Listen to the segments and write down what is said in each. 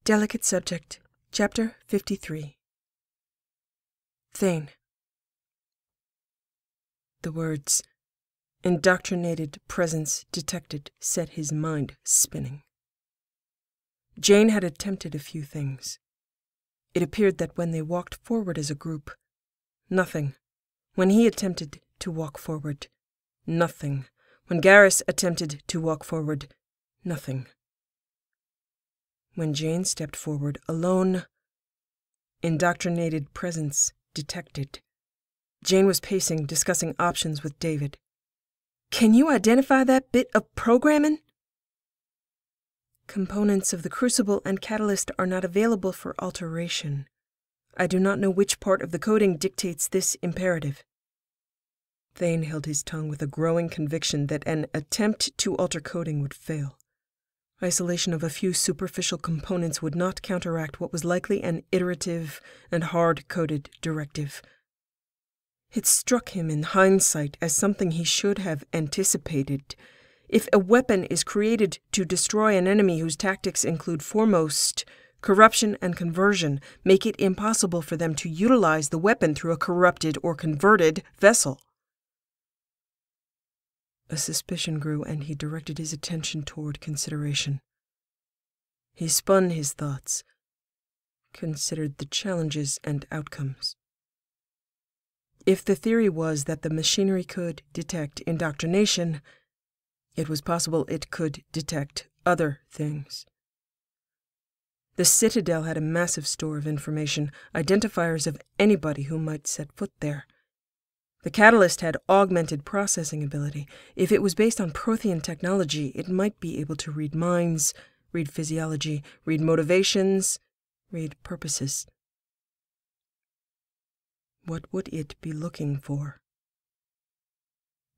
Delicate Subject, Chapter 53. Thane. The words, "indoctrinated presence detected," set his mind spinning. Jane had attempted a few things. It appeared that when they walked forward as a group, nothing. When he attempted to walk forward, nothing. When Garrus attempted to walk forward, nothing. When Jane stepped forward alone, indoctrinated presence detected. Jane was pacing, discussing options with David. "Can you identify that bit of programming?" "Components of the crucible and catalyst are not available for alteration. I do not know which part of the coding dictates this imperative." Thane held his tongue with a growing conviction that an attempt to alter coding would fail. Isolation of a few superficial components would not counteract what was likely an iterative and hard-coded directive. It struck him in hindsight as something he should have anticipated. If a weapon is created to destroy an enemy whose tactics include foremost corruption and conversion, make it impossible for them to utilize the weapon through a corrupted or converted vessel. A suspicion grew, and he directed his attention toward consideration. He spun his thoughts, considered the challenges and outcomes. If the theory was that the machinery could detect indoctrination, it was possible it could detect other things. The Citadel had a massive store of information, identifiers of anybody who might set foot there. The catalyst had augmented processing ability. If it was based on Prothean technology, it might be able to read minds, read physiology, read motivations, read purposes. What would it be looking for?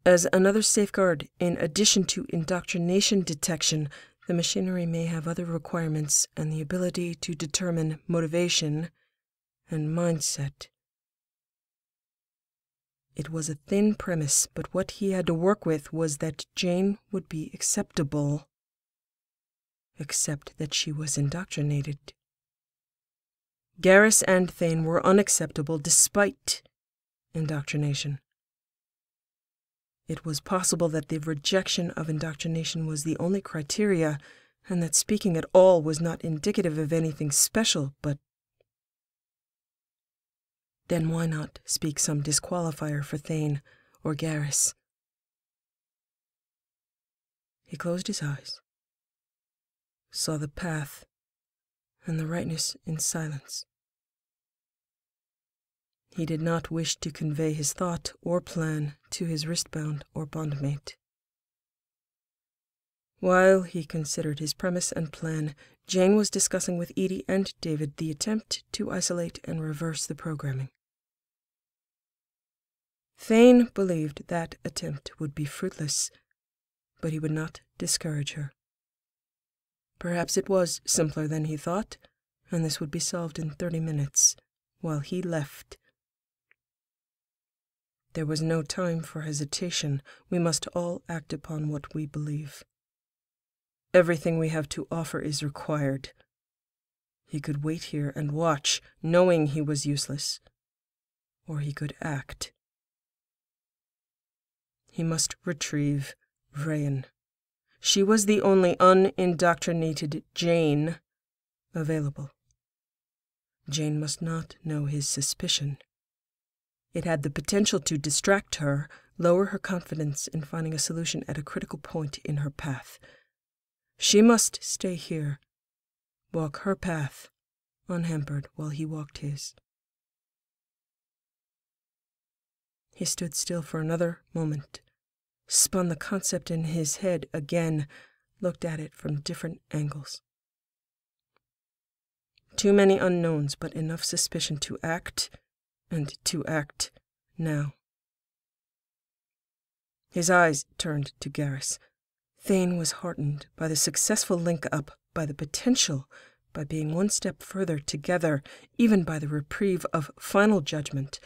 As another safeguard, in addition to indoctrination detection, the machinery may have other requirements and the ability to determine motivation and mindset. It was a thin premise, but what he had to work with was that Jane would be acceptable, except that she was indoctrinated. Garrus and Thane were unacceptable despite indoctrination. It was possible that the rejection of indoctrination was the only criteria, and that speaking at all was not indicative of anything special, but then why not speak some disqualifier for Thane or Garrus? He closed his eyes, saw the path and the rightness in silence. He did not wish to convey his thought or plan to his wristbound or bondmate. While he considered his premise and plan, Jane was discussing with Edie and David the attempt to isolate and reverse the programming. Thane believed that attempt would be fruitless, but he would not discourage her. Perhaps it was simpler than he thought, and this would be solved in 30 minutes, while he left. There was no time for hesitation. We must all act upon what we believe. Everything we have to offer is required. He could wait here and watch, knowing he was useless, or he could act. He must retrieve Vrayan. She was the only unindoctrinated Jane available. Jane must not know his suspicion. It had the potential to distract her, lower her confidence in finding a solution at a critical point in her path. She must stay here, walk her path, unhampered while he walked his. He stood still for another moment, spun the concept in his head again, looked at it from different angles. Too many unknowns, but enough suspicion to act, and to act now. His eyes turned to Garrus. Thane was heartened by the successful link-up, by the potential, by being one step further together, even by the reprieve of final judgment,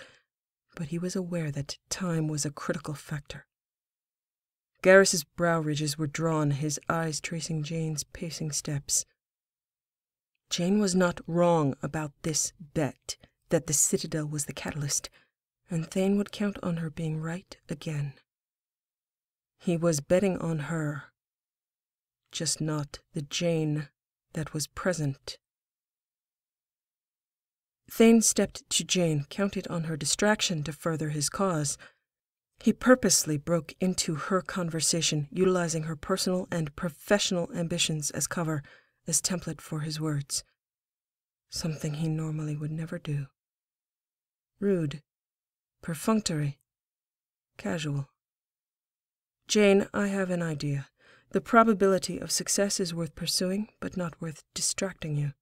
but he was aware that time was a critical factor. Garrus's brow ridges were drawn, his eyes tracing Jane's pacing steps. Jane was not wrong about this bet, that the Citadel was the catalyst, and Thane would count on her being right again. He was betting on her, just not the Jane that was present. Thane stepped to Jane, counted on her distraction to further his cause. He purposely broke into her conversation, utilizing her personal and professional ambitions as cover, as template for his words. Something he normally would never do. Rude, perfunctory, casual. Jane, I have an idea. The probability of success is worth pursuing, but not worth distracting you.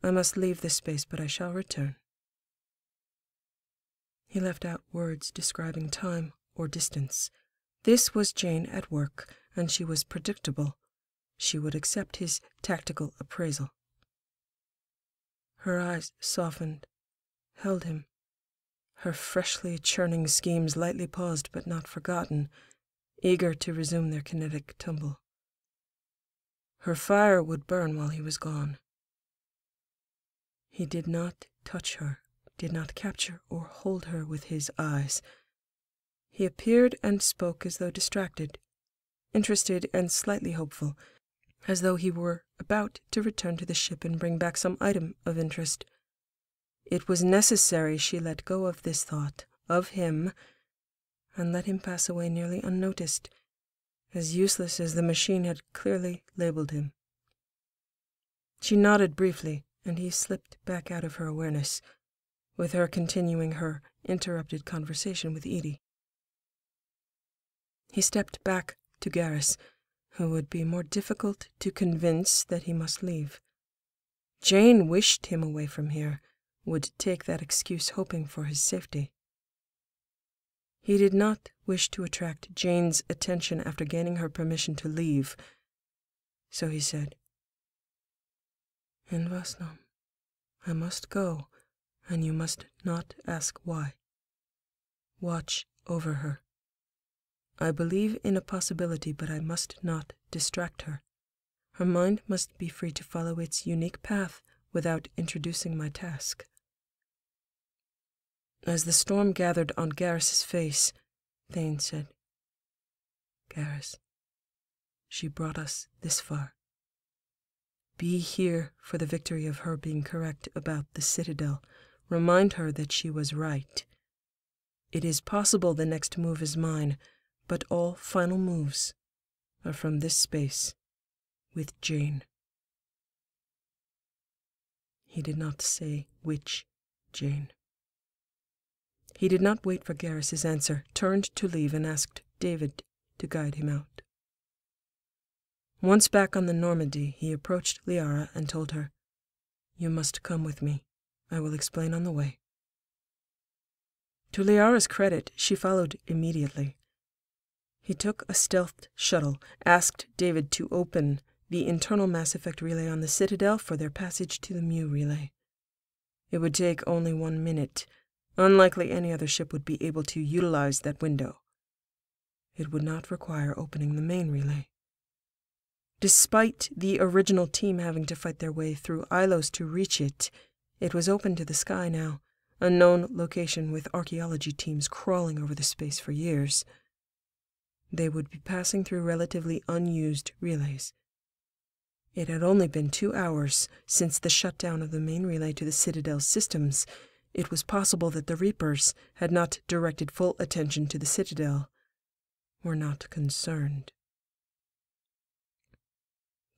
I must leave this space, but I shall return. He left out words describing time or distance. This was Jane at work, and she was predictable. She would accept his tactical appraisal. Her eyes softened, held him. Her freshly churning schemes lightly paused but not forgotten, eager to resume their kinetic tumble. Her fire would burn while he was gone. He did not touch her, did not capture or hold her with his eyes. He appeared and spoke as though distracted, interested and slightly hopeful, as though he were about to return to the ship and bring back some item of interest. It was necessary she let go of this thought, of him, and let him pass away nearly unnoticed, as useless as the machine had clearly labeled him. She nodded briefly, and he slipped back out of her awareness, with her continuing her interrupted conversation with Edie. He stepped back to Garrus, who would be more difficult to convince that he must leave. Jane wished him away from here, would take that excuse hoping for his safety. He did not wish to attract Jane's attention after gaining her permission to leave, so he said, "In Vasnam, I must go, and you must not ask why. Watch over her. I believe in a possibility, but I must not distract her. Her mind must be free to follow its unique path without introducing my task." As the storm gathered on Garrus's face, Thane said, "Garrus, she brought us this far. Be here for the victory of her being correct about the Citadel. Remind her that she was right. It is possible the next move is mine, but all final moves are from this space with Jane." He did not say which Jane. He did not wait for Garrus's answer, turned to leave and asked David to guide him out. Once back on the Normandy, he approached Liara and told her, "You must come with me. I will explain on the way." To Liara's credit, she followed immediately. He took a stealthed shuttle, asked David to open the internal Mass Effect relay on the Citadel for their passage to the Mu relay. It would take only 1 minute. Unlikely any other ship would be able to utilize that window. It would not require opening the main relay. Despite the original team having to fight their way through Ilos to reach it, it was open to the sky now, a known location with archaeology teams crawling over the space for years. They would be passing through relatively unused relays. It had only been 2 hours since the shutdown of the main relay to the Citadel's systems. It was possible that the Reapers had not directed full attention to the Citadel, were not concerned.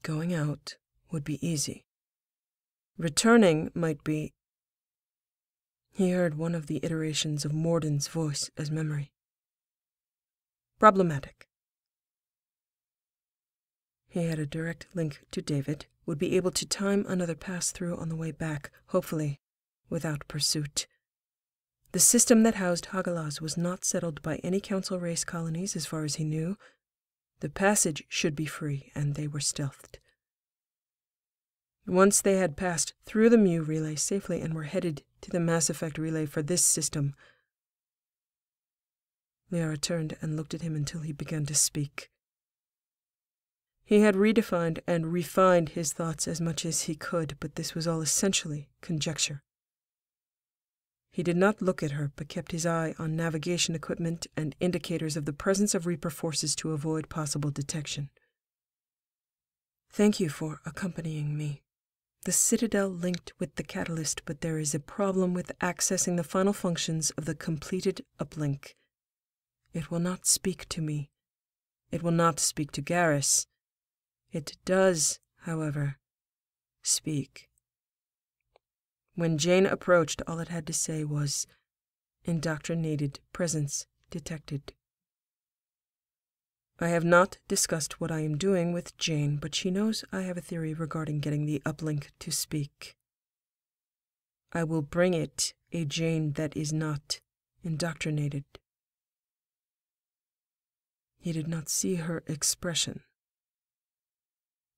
Going out would be easy. Returning might be... He heard one of the iterations of Morden's voice as memory. Problematic. He had a direct link to David, would be able to time another pass-through on the way back, hopefully without pursuit. The system that housed Hagalaz was not settled by any Council race colonies as far as he knew. The passage should be free, and they were stealthed. Once they had passed through the Mu relay safely and were headed to the Mass Effect relay for this system, Liara turned and looked at him until he began to speak. He had redefined and refined his thoughts as much as he could, but this was all essentially conjecture. He did not look at her, but kept his eye on navigation equipment and indicators of the presence of Reaper forces to avoid possible detection. "Thank you for accompanying me. The Citadel linked with the catalyst, but there is a problem with accessing the final functions of the completed uplink. It will not speak to me. It will not speak to Garrus. It does, however, speak." When Jane approached, all it had to say was, "Indoctrinated presence detected." I have not discussed what I am doing with Jane, but she knows I have a theory regarding getting the uplink to speak. I will bring it a Jane that is not indoctrinated. He did not see her expression,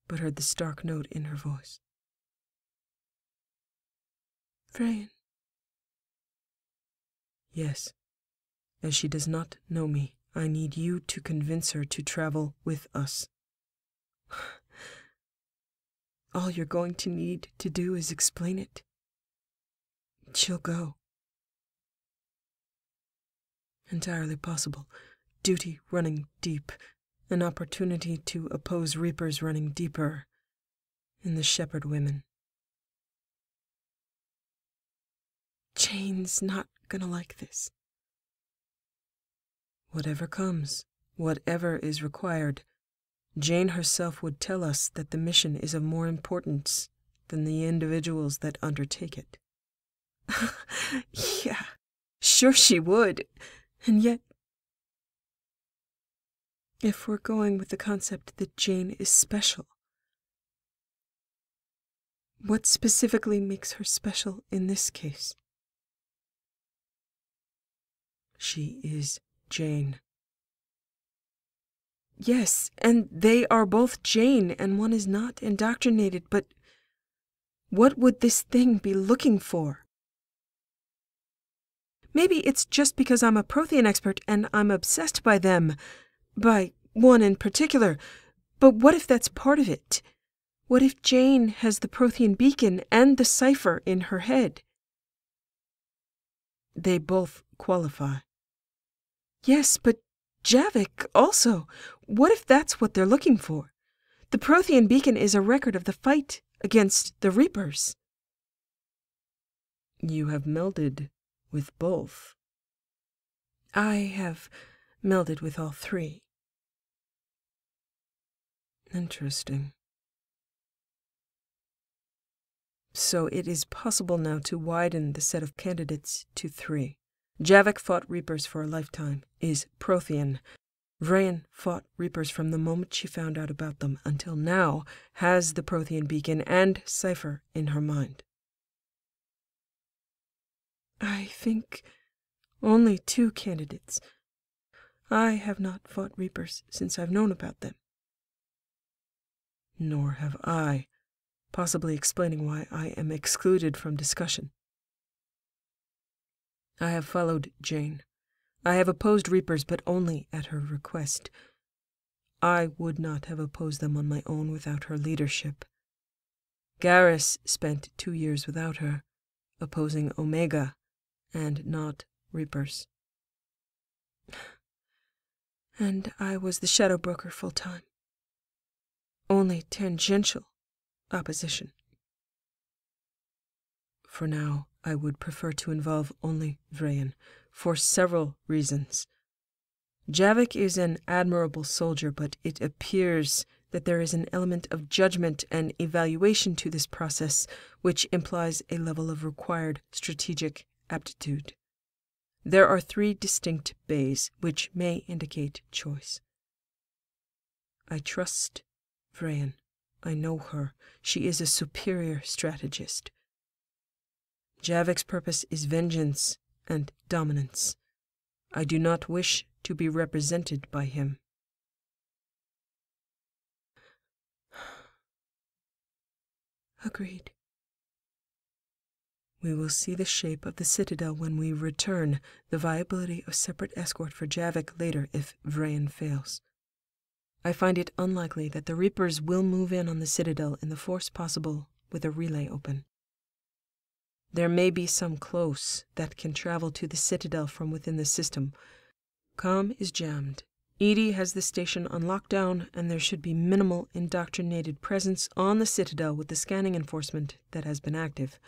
but heard the stark note in her voice. "Vrain." "Yes, as she does not know me, I need you to convince her to travel with us." "All you're going to need to do is explain it. She'll go." "Entirely possible. Duty running deep. An opportunity to oppose Reapers running deeper in the Shepard women." "Jane's not gonna like this." "Whatever comes, whatever is required, Jane herself would tell us that the mission is of more importance than the individuals that undertake it." "Yeah, sure she would. And yet, if we're going with the concept that Jane is special, what specifically makes her special in this case?" "She is Jane." "Yes, and they are both Jane, and one is not indoctrinated, but what would this thing be looking for?" "Maybe it's just because I'm a Prothean expert and I'm obsessed by them, by one in particular, but what if that's part of it? What if Jane has the Prothean beacon and the cipher in her head?" "They both qualify." "Yes, but Javik also. What if that's what they're looking for? The Prothean beacon is a record of the fight against the Reapers." "You have melded with both." "I have melded with all three." "Interesting. So it is possible now to widen the set of candidates to 3. Javik fought Reapers for a lifetime, is Prothean. Vrain fought Reapers from the moment she found out about them until now, has the Prothean beacon and cipher in her mind." "I think only 2 candidates. I have not fought Reapers since I've known about them." "Nor have I, possibly explaining why I am excluded from discussion. I have followed Jane. I have opposed Reapers, but only at her request. I would not have opposed them on my own without her leadership. Garrus spent 2 years without her, opposing Omega, and not Reapers. And I was the Shadow Broker full-time. Only tangential opposition. For now, I would prefer to involve only Vrain, for several reasons. Javik is an admirable soldier, but it appears that there is an element of judgment and evaluation to this process, which implies a level of required strategic aptitude. There are 3 distinct bays, which may indicate choice. I trust Vrain. I know her. She is a superior strategist. Javik's purpose is vengeance and dominance. I do not wish to be represented by him. Agreed. We will see the shape of the Citadel when we return, the viability of separate escort for Javik later if Vrain fails. I find it unlikely that the Reapers will move in on the Citadel in the force possible with a relay open. There may be some close that can travel to the Citadel from within the system. Comm is jammed. Edie has the station on lockdown, and there should be minimal indoctrinated presence on the Citadel with the scanning enforcement that has been active.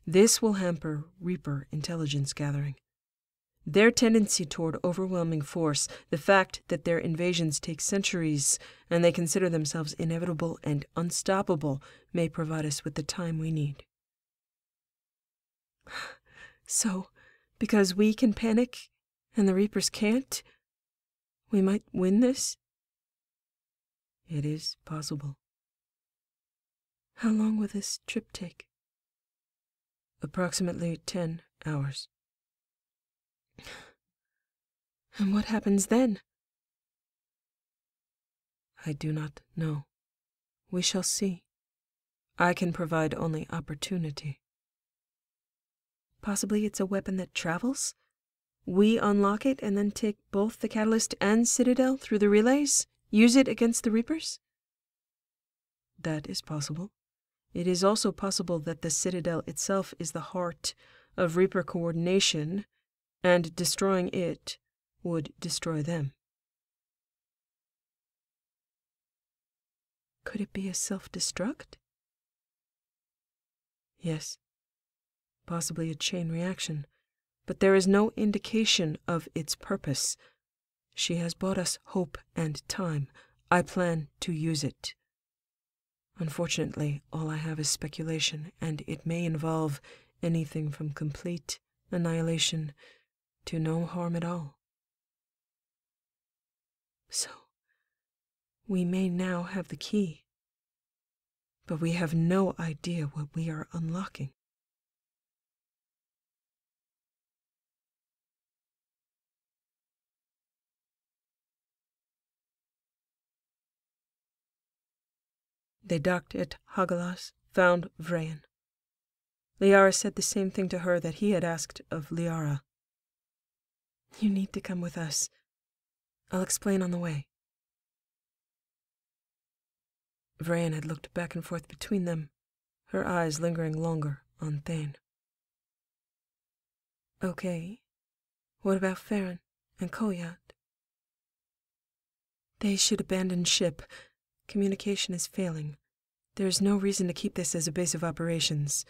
This will hamper Reaper intelligence gathering. Their tendency toward overwhelming force, the fact that their invasions take centuries and they consider themselves inevitable and unstoppable, may provide us with the time we need. So, because we can panic and the Reapers can't, we might win this? It is possible. How long will this trip take? Approximately 10 hours. And what happens then? I do not know. We shall see. I can provide only opportunity. Possibly it's a weapon that travels? We unlock it and then take both the Catalyst and Citadel through the relays? Use it against the Reapers? That is possible. It is also possible that the Citadel itself is the heart of Reaper coordination, and destroying it would destroy them. Could it be a self-destruct? Yes. Possibly a chain reaction, but there is no indication of its purpose. She has bought us hope and time. I plan to use it. Unfortunately, all I have is speculation, and it may involve anything from complete annihilation to no harm at all. So, we may now have the key, but we have no idea what we are unlocking. They docked at Hagalas, found Vrain. Liara said the same thing to her that he had asked of Liara. You need to come with us. I'll explain on the way. Vrain had looked back and forth between them, her eyes lingering longer on Thane. Okay. What about Farron and Koyat? They should abandon ship. Communication is failing. There's no reason to keep this as a base of operations.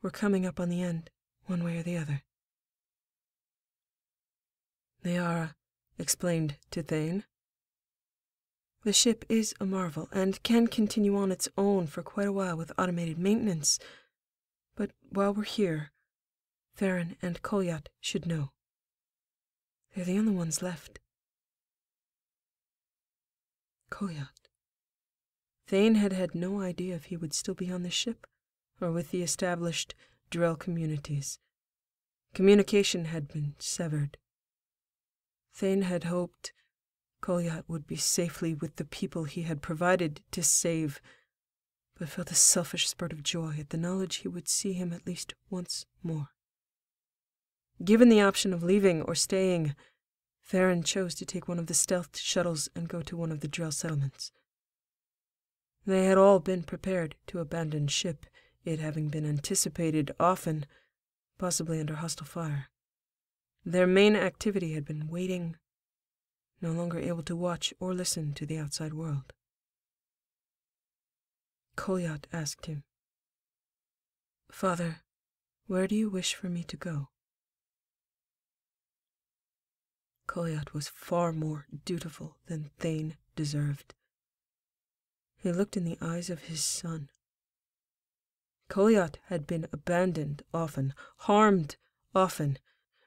We're coming up on the end, one way or the other. Liara explained to Thane. The ship is a marvel, and can continue on its own for quite a while with automated maintenance. But while we're here, Farron and Kolyat should know. They're the only ones left. Kolyat. Thane had had no idea if he would still be on the ship, or with the established Drell communities. Communication had been severed. Thane had hoped Kolyat would be safely with the people he had provided to save, but felt a selfish spurt of joy at the knowledge he would see him at least once more. Given the option of leaving or staying, Farron chose to take one of the stealth shuttles and go to one of the Drell settlements. They had all been prepared to abandon ship, it having been anticipated often, possibly under hostile fire. Their main activity had been waiting, no longer able to watch or listen to the outside world. Kolyat asked him, Father, where do you wish for me to go? Kolyat was far more dutiful than Thane deserved. He looked in the eyes of his son. Kolyat had been abandoned often, harmed often,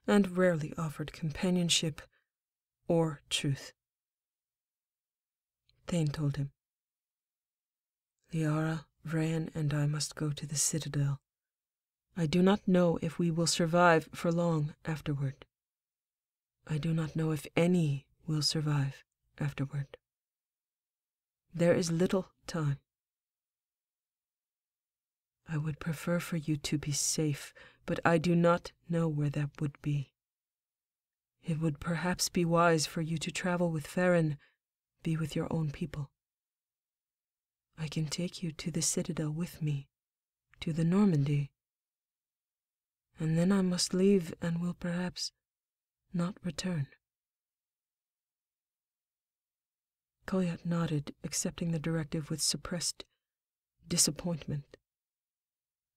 and rarely offered companionship or truth. Thane told him, Liara, Vrain, and I must go to the Citadel. I do not know if we will survive for long afterward. I do not know if any will survive afterward. There is little time. I would prefer for you to be safe, but I do not know where that would be. It would perhaps be wise for you to travel with Farron, be with your own people. I can take you to the citadel with me, to the Normandy, and then I must leave and will perhaps not return." Kolyat nodded, accepting the directive with suppressed disappointment.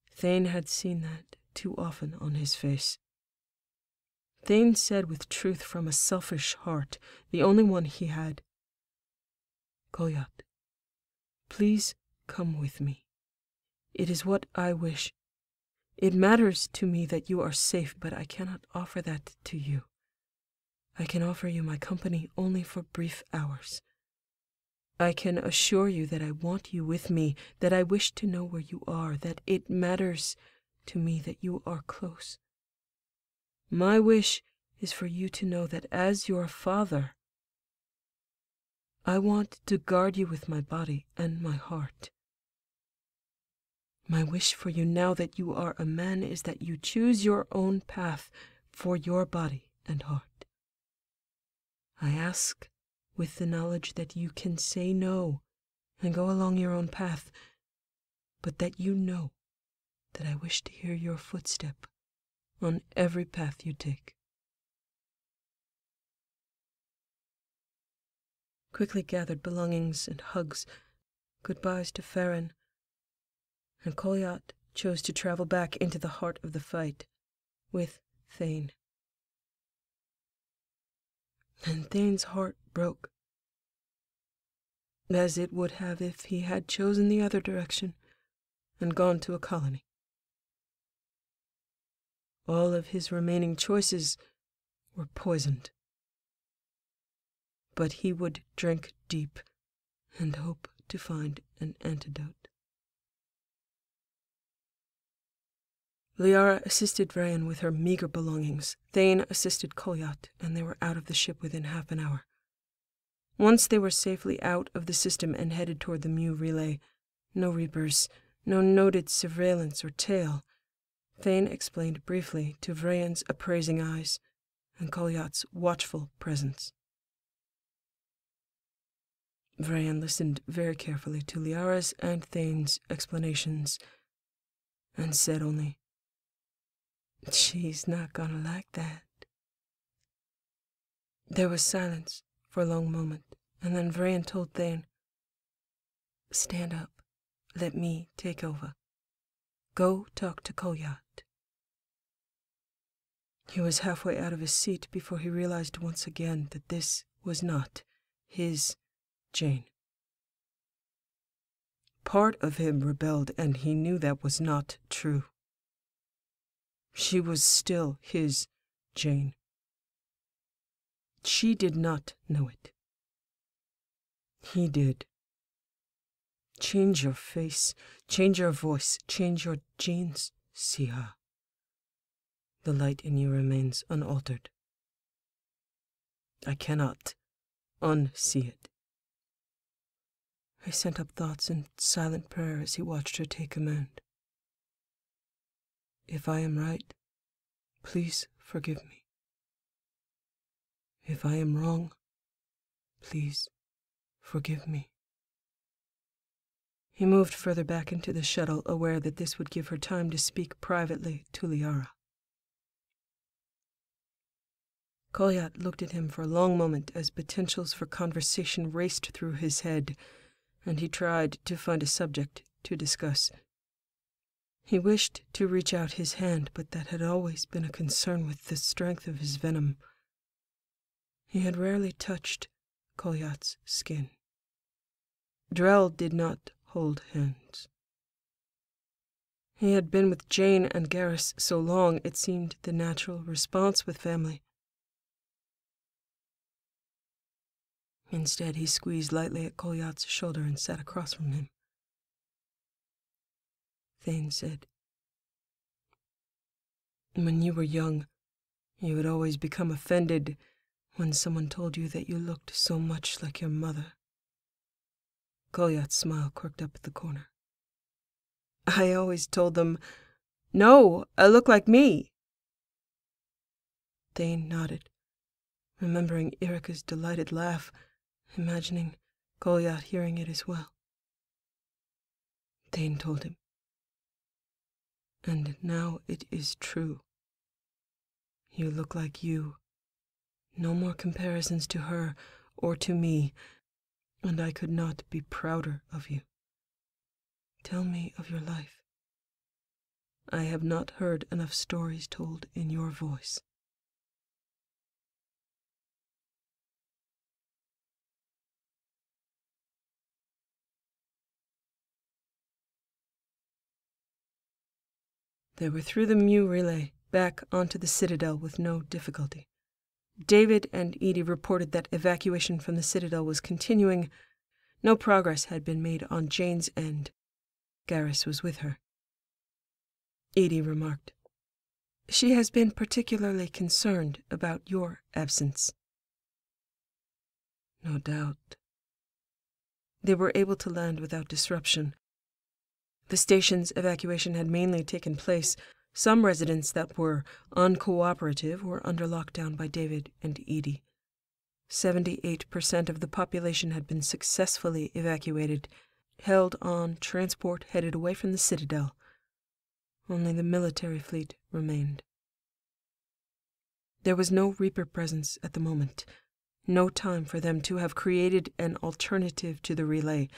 Thane had seen that too often on his face. Thane said with truth from a selfish heart, the only one he had, "Kolyat, please come with me. It is what I wish. It matters to me that you are safe, but I cannot offer that to you. I can offer you my company only for brief hours. I can assure you that I want you with me, that I wish to know where you are, that it matters to me that you are close. My wish is for you to know that as your father, I want to guard you with my body and my heart. My wish for you now that you are a man is that you choose your own path for your body and heart. I ask with the knowledge that you can say no and go along your own path, but that you know that I wish to hear your footstep on every path you take." Quickly gathered belongings and hugs, goodbyes to Farron, and Kolyat chose to travel back into the heart of the fight with Thane. And Thane's heart broke, as it would have if he had chosen the other direction and gone to a colony. All of his remaining choices were poisoned. But he would drink deep and hope to find an antidote. Liara assisted Vrayan with her meager belongings. Thane assisted Kolyat, and they were out of the ship within half an hour. Once they were safely out of the system and headed toward the Mu relay, no Reapers, no noted surveillance or tail, Thane explained briefly to Vrayan's appraising eyes and Kolyat's watchful presence. Vrayan listened very carefully to Liara's and Thane's explanations and said only, "She's not gonna like that." There was silence for a long moment, and then Vrayan told Thane, "Stand up. Let me take over. Go talk to Kolyat." He was halfway out of his seat before he realized once again that this was not his Jane. Part of him rebelled, and he knew that was not true. She was still his Jane. She did not know it. He did. Change your face, change your voice, change your genes, Siha. The light in you remains unaltered. I cannot unsee it. He sent up thoughts in silent prayer as he watched her take command. If I am right, please forgive me. If I am wrong, please forgive me. He moved further back into the shuttle, aware that this would give her time to speak privately to Liara. Kolyat looked at him for a long moment as potentials for conversation raced through his head, and he tried to find a subject to discuss. He wished to reach out his hand, but that had always been a concern with the strength of his venom. He had rarely touched Kolyat's skin. Drell did not hold hands. He had been with Jane and Garrus so long it seemed the natural response with family. Instead, he squeezed lightly at Kolyat's shoulder and sat across from him. Thane said, "When you were young, you would always become offended when someone told you that you looked so much like your mother." Kolyat's smile quirked up at the corner. "I always told them, 'No, I look like me.'" Thane nodded, remembering Erika's delighted laugh imagining Goliath hearing it as well. Thane told him. And now it is true. You look like you. No more comparisons to her or to me, and I could not be prouder of you. Tell me of your life. I have not heard enough stories told in your voice. They were through the Mew relay, back onto the Citadel with no difficulty. David and Edie reported that evacuation from the Citadel was continuing. No progress had been made on Jane's end. Garrus was with her. Edie remarked, "She has been particularly concerned about your absence." No doubt. They were able to land without disruption. The station's evacuation had mainly taken place. Some residents that were uncooperative were under lockdown by David and Edie. 78% of the population had been successfully evacuated, held on transport headed away from the Citadel. Only the military fleet remained. There was no Reaper presence at the moment. No time for them to have created an alternative to the relay.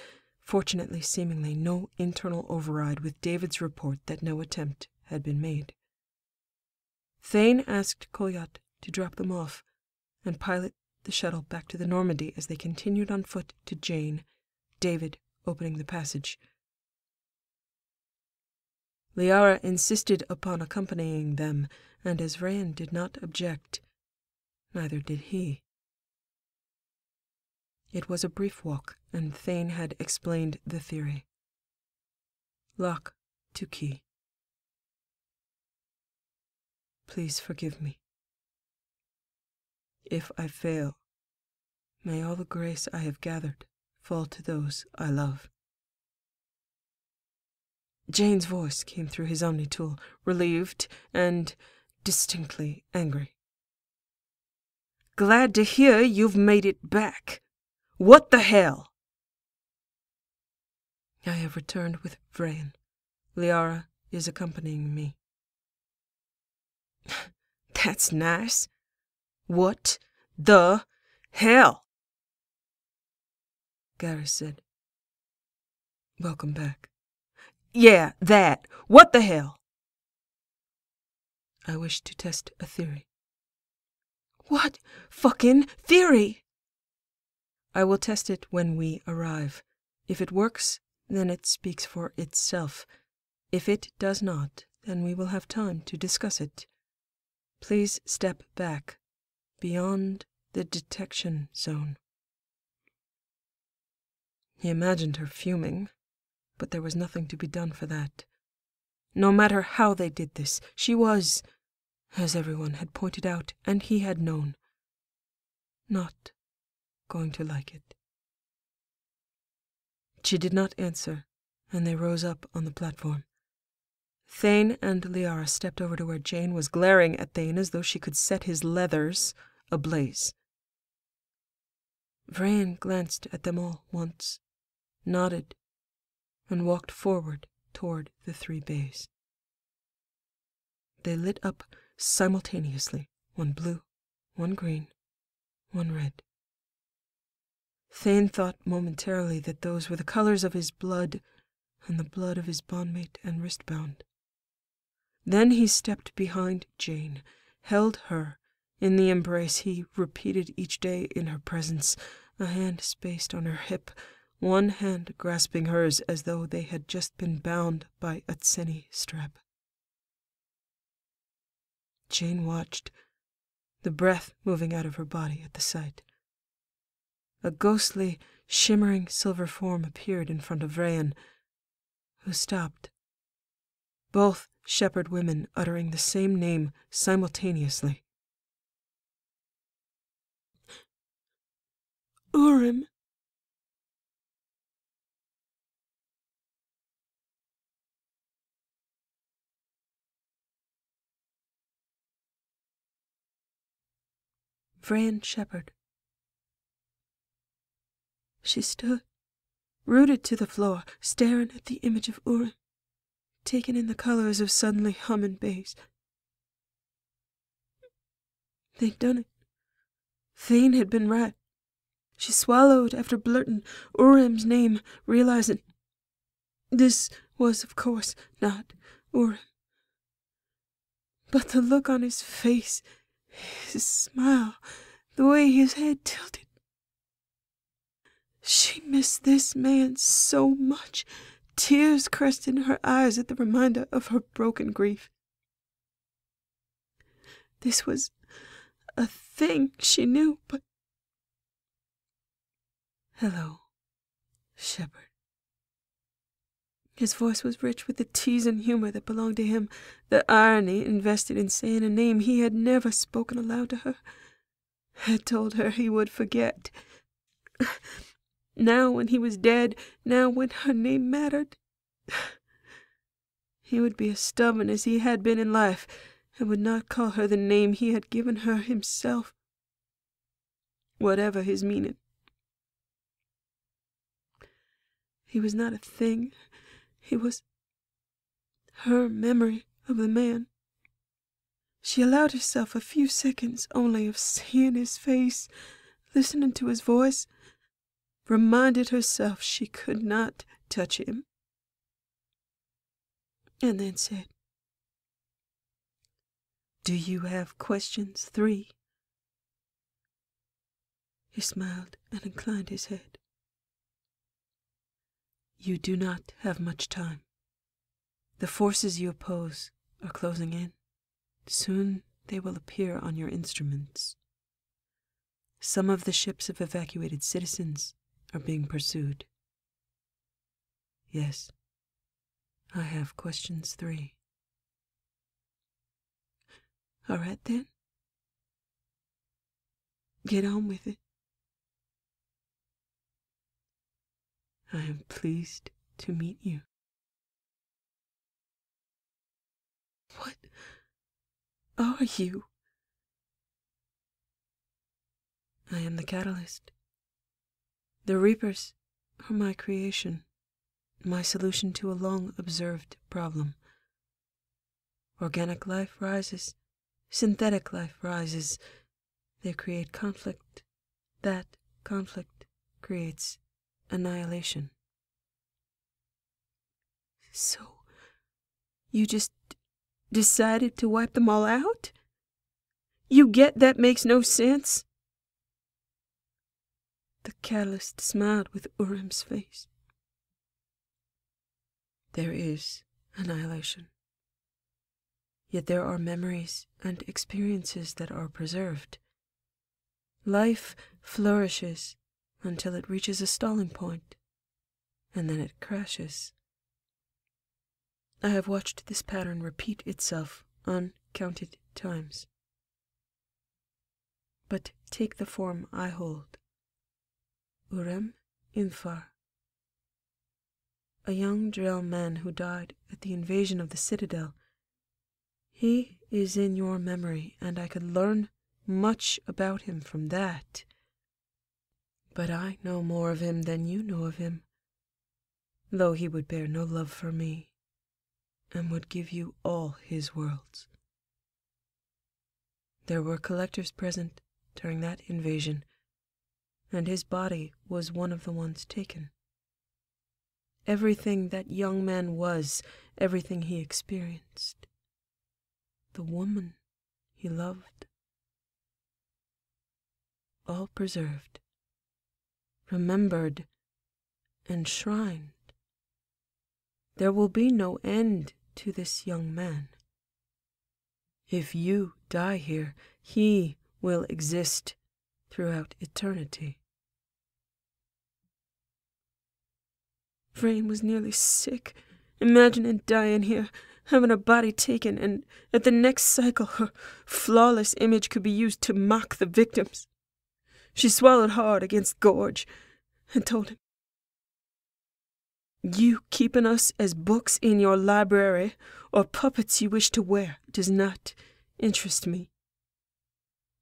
Fortunately, seemingly no internal override with David's report that no attempt had been made. Thane asked Goliath to drop them off and pilot the shuttle back to the Normandy as they continued on foot to Jane, David opening the passage. Liara insisted upon accompanying them, and as Rand did not object, neither did he. It was a brief walk, and Thane had explained the theory. Lock to key. Please forgive me. If I fail, may all the grace I have gathered fall to those I love. Jane's voice came through his omnitool, relieved and distinctly angry. Glad to hear you've made it back. What the hell? I have returned with Vrain. Liara is accompanying me. That's nice. What the hell? Garrus said. Welcome back. Yeah, that. What the hell? I wish to test a theory. What fucking theory? I will test it when we arrive. If it works, then it speaks for itself. If it does not, then we will have time to discuss it. Please step back, beyond the detection zone. He imagined her fuming, but there was nothing to be done for that. No matter how they did this, she was, as everyone had pointed out and he had known, not going to like it. She did not answer, and they rose up on the platform. Thane and Liara stepped over to where Jane was glaring at Thane as though she could set his leathers ablaze. Vrain glanced at them all once, nodded, and walked forward toward the 3 bays. They lit up simultaneously, one blue, one green, one red. Thane thought momentarily that those were the colors of his blood and the blood of his bondmate and wristbound. Then he stepped behind Jane, held her in the embrace he repeated each day in her presence, a hand spaced on her hip, one hand grasping hers as though they had just been bound by a tseni strap. Jane watched, the breath moving out of her body at the sight. A ghostly, shimmering silver form appeared in front of Vrain, who stopped. Both Shepard women uttering the same name simultaneously. Urim. Jane Shepard. She stood, rooted to the floor, staring at the image of Urim, taking in the colors of suddenly humming bass. They'd done it. Thane had been right. She swallowed after blurting Urim's name, realizing this was, of course, not Urim. But the look on his face, his smile, the way his head tilted. She missed this man so much. Tears crested her eyes at the reminder of her broken grief. This was a thing she knew, but... Hello, Shepard. His voice was rich with the teasing humor that belonged to him, the irony invested in saying a name he had never spoken aloud to her, had told her he would forget. Now when he was dead, now when her name mattered, he would be as stubborn as he had been in life, and would not call her the name he had given her himself, whatever his meaning. He was not a thing. He was her memory of the man. She allowed herself a few seconds only of seeing his face, listening to his voice, reminded herself she could not touch him, and then said, "Do you have questions 3? He smiled and inclined his head. You do not have much time. The forces you oppose are closing in. Soon they will appear on your instruments. Some of the ships of evacuated citizens are being pursued. Yes, I have questions 3. All right then. Get on with it. I am pleased to meet you." What are you? I am the catalyst. The Reapers are my creation, my solution to a long-observed problem. Organic life rises, synthetic life rises. They create conflict. That conflict creates annihilation. So, you just decided to wipe them all out? You get that makes no sense? The catalyst smiled with Urim's face. There is annihilation. Yet there are memories and experiences that are preserved. Life flourishes until it reaches a stalling point, and then it crashes. I have watched this pattern repeat itself uncounted times. But take the form I hold. Urim Infar, a young Drell man who died at the invasion of the Citadel. He is in your memory, and I could learn much about him from that. But I know more of him than you know of him, though he would bear no love for me, and would give you all his worlds. There were collectors present during that invasion, and his body was one of the ones taken. Everything that young man was, everything he experienced, the woman he loved, all preserved, remembered, enshrined. There will be no end to this young man. If you die here, he will exist throughout eternity. Vrain was nearly sick, imagining dying here, having her body taken, and at the next cycle her flawless image could be used to mock the victims. She swallowed hard against gorge and told him, "You keeping us as books in your library or puppets you wish to wear does not interest me.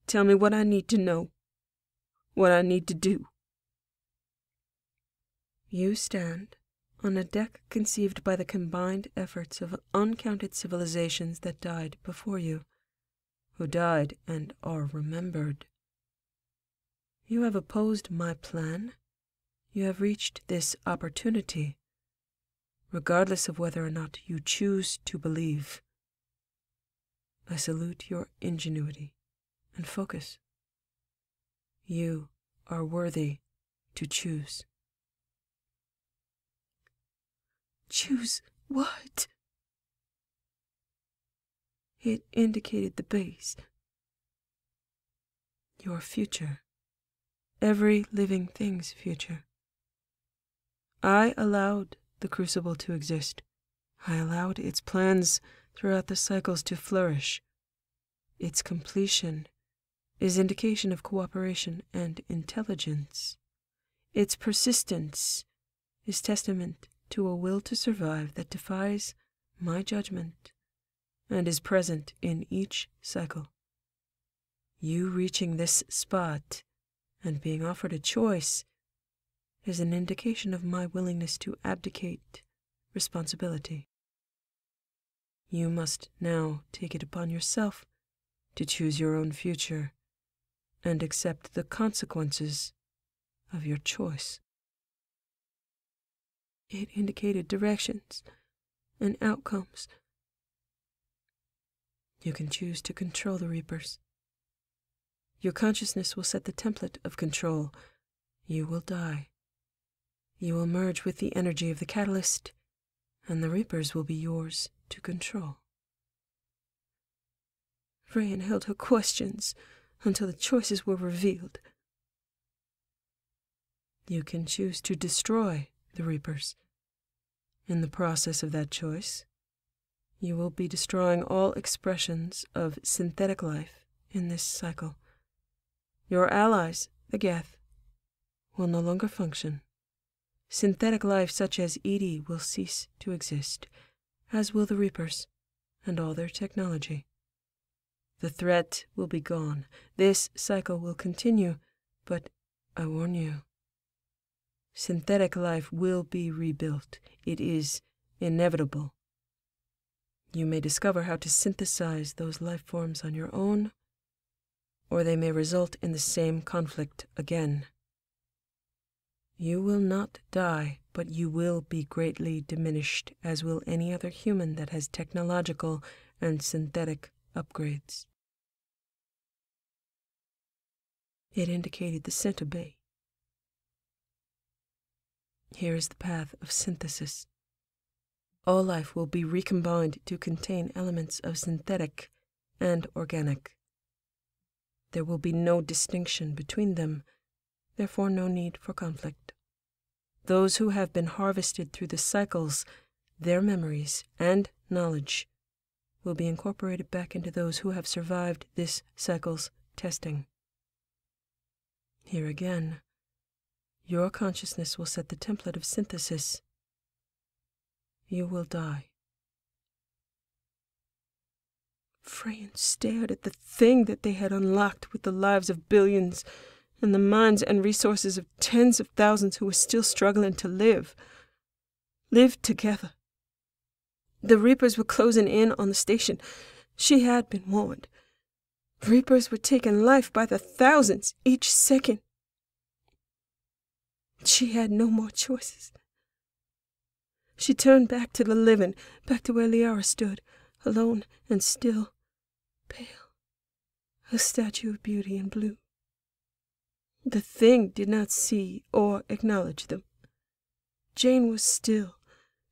Tell me what I need to know, what I need to do." You stand on a deck conceived by the combined efforts of uncounted civilizations that died before you, who died and are remembered. You have opposed my plan. You have reached this opportunity, regardless of whether or not you choose to believe. I salute your ingenuity and focus. You are worthy to choose. Choose what? It indicated the base. Your future. Every living thing's future. I allowed the crucible to exist. I allowed its plans throughout the cycles to flourish. Its completion is indication of cooperation and intelligence. Its persistence is testament to a will to survive that defies my judgment and is present in each cycle. You reaching this spot and being offered a choice is an indication of my willingness to abdicate responsibility. You must now take it upon yourself to choose your own future and accept the consequences of your choice. It indicated directions and outcomes. You can choose to control the Reapers. Your consciousness will set the template of control. You will die. You will merge with the energy of the catalyst, and the Reapers will be yours to control. Vrain held her questions until the choices were revealed. You can choose to destroy the Reapers. In the process of that choice, you will be destroying all expressions of synthetic life in this cycle. Your allies, the Geth, will no longer function. Synthetic life such as Edie will cease to exist, as will the Reapers and all their technology. The threat will be gone. This cycle will continue, but I warn you, synthetic life will be rebuilt. It is inevitable. You may discover how to synthesize those life forms on your own, or they may result in the same conflict again. You will not die, but you will be greatly diminished, as will any other human that has technological and synthetic upgrades. It indicated the center bay. Here is the path of synthesis. All life will be recombined to contain elements of synthetic and organic. There will be no distinction between them, therefore no need for conflict. Those who have been harvested through the cycles, their memories and knowledge will be incorporated back into those who have survived this cycle's testing. Here again, your consciousness will set the template of synthesis. You will die. Freyan stared at the thing that they had unlocked with the lives of billions and the minds and resources of tens of thousands who were still struggling to live. Live together. The Reapers were closing in on the station. She had been warned. Reapers were taking life by the thousands each second. She had no more choices. She turned back to the living, back to where Liara stood, alone and still, pale, a statue of beauty in blue. The thing did not see or acknowledge them. Jane was still,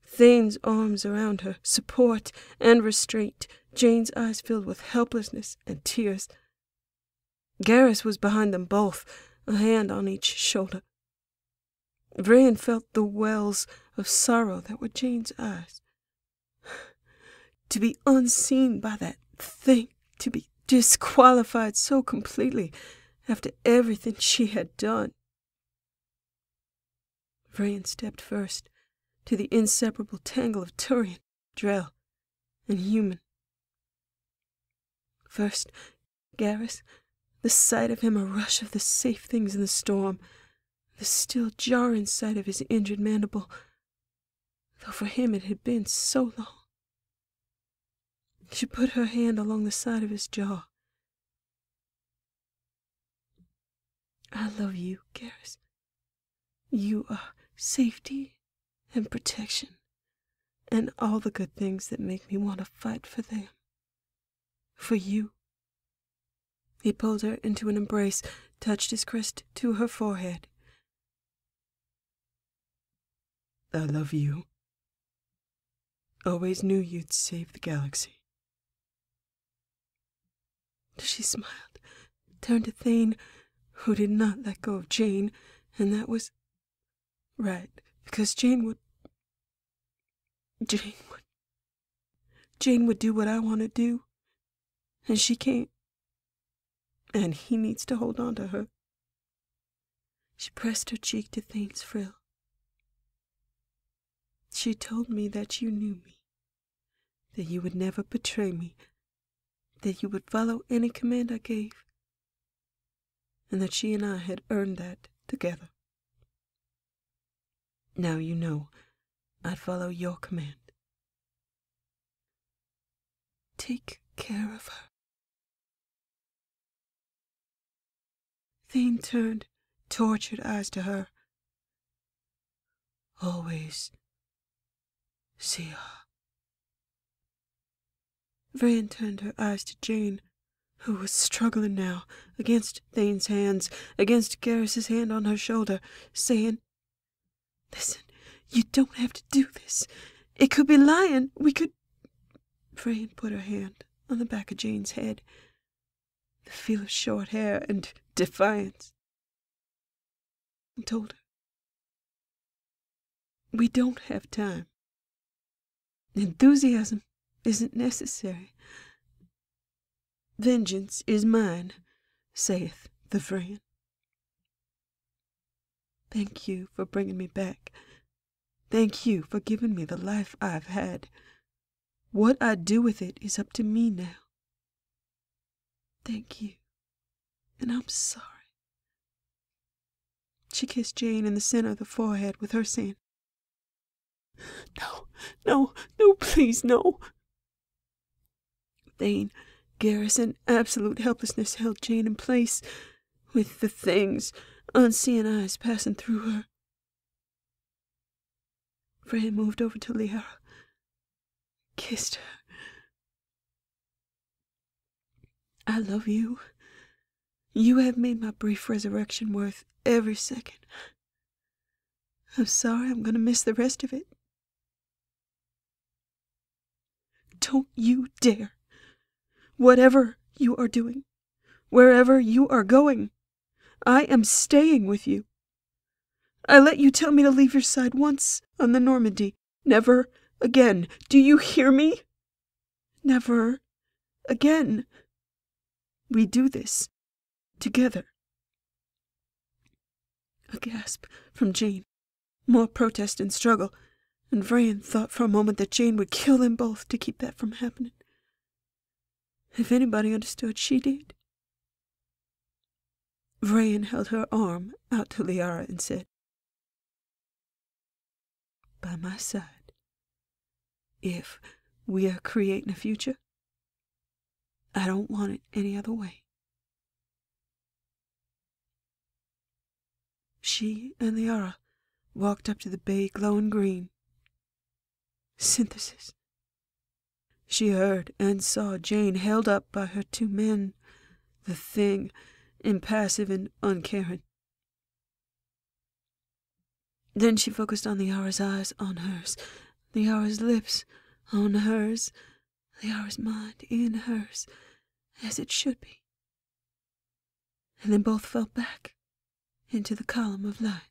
Thane's arms around her, support and restraint, Jane's eyes filled with helplessness and tears. Garrus was behind them both, a hand on each shoulder. Vrain felt the wells of sorrow that were Jane's eyes. To be unseen by that thing, to be disqualified so completely after everything she had done. Vrain stepped first to the inseparable tangle of Turian, Drell, and human. First, Garrus, the sight of him a rush of the safe things in the storm, the still jarring sight of his injured mandible, though for him it had been so long. She put her hand along the side of his jaw. I love you, Garrus. You are safety and protection, and all the good things that make me want to fight for them. For you. He pulled her into an embrace, touched his crest to her forehead. I love you. Always knew you'd save the galaxy. She smiled, turned to Thane, who did not let go of Jane, and that was right, because Jane would do what I want to do, and she can't, and he needs to hold on to her. She pressed her cheek to Thane's frill. She told me that you knew me, that you would never betray me, that you would follow any command I gave, and that she and I had earned that together. Now you know I'd follow your command. Take care of her. Thane turned tortured eyes to her. Always see her. Vran turned her eyes to Jane, who was struggling now, against Thane's hands, against Garrus's hand on her shoulder, saying, Listen, you don't have to do this. It could be lying. We could... Vran put her hand on the back of Jane's head, the feel of short hair and defiance, and told her, We don't have time. Enthusiasm isn't necessary. Vengeance is mine, saith the Vran. Thank you for bringing me back. Thank you for giving me the life I've had. What I do with it is up to me now. Thank you, and I'm sorry. She kissed Jane in the center of the forehead with her saying, No, please, no. Thane, Garrus, in absolute helplessness, held Jane in place, with the things, unseeing eyes passing through her. Vran moved over to Liara, kissed her. I love you. You have made my brief resurrection worth every second. I'm sorry I'm going to miss the rest of it. Don't you dare. Whatever you are doing, wherever you are going, I am staying with you. I let you tell me to leave your side once on the Normandy. Never again. Do you hear me? Never again. We do this together. A gasp from Jane, more protest and struggle, and Vran thought for a moment that Jane would kill them both to keep that from happening. If anybody understood, she did. Vran held her arm out to Liara and said, By my side, if we are creating a future, I don't want it any other way. She and Liara walked up to the bay glowing green. Synthesis. She heard and saw Jane held up by her two men, the thing, impassive and uncaring. Then she focused on Liara's eyes on hers, Liara's lips on hers, Liara's mind in hers, as it should be. And then both fell back into the column of light.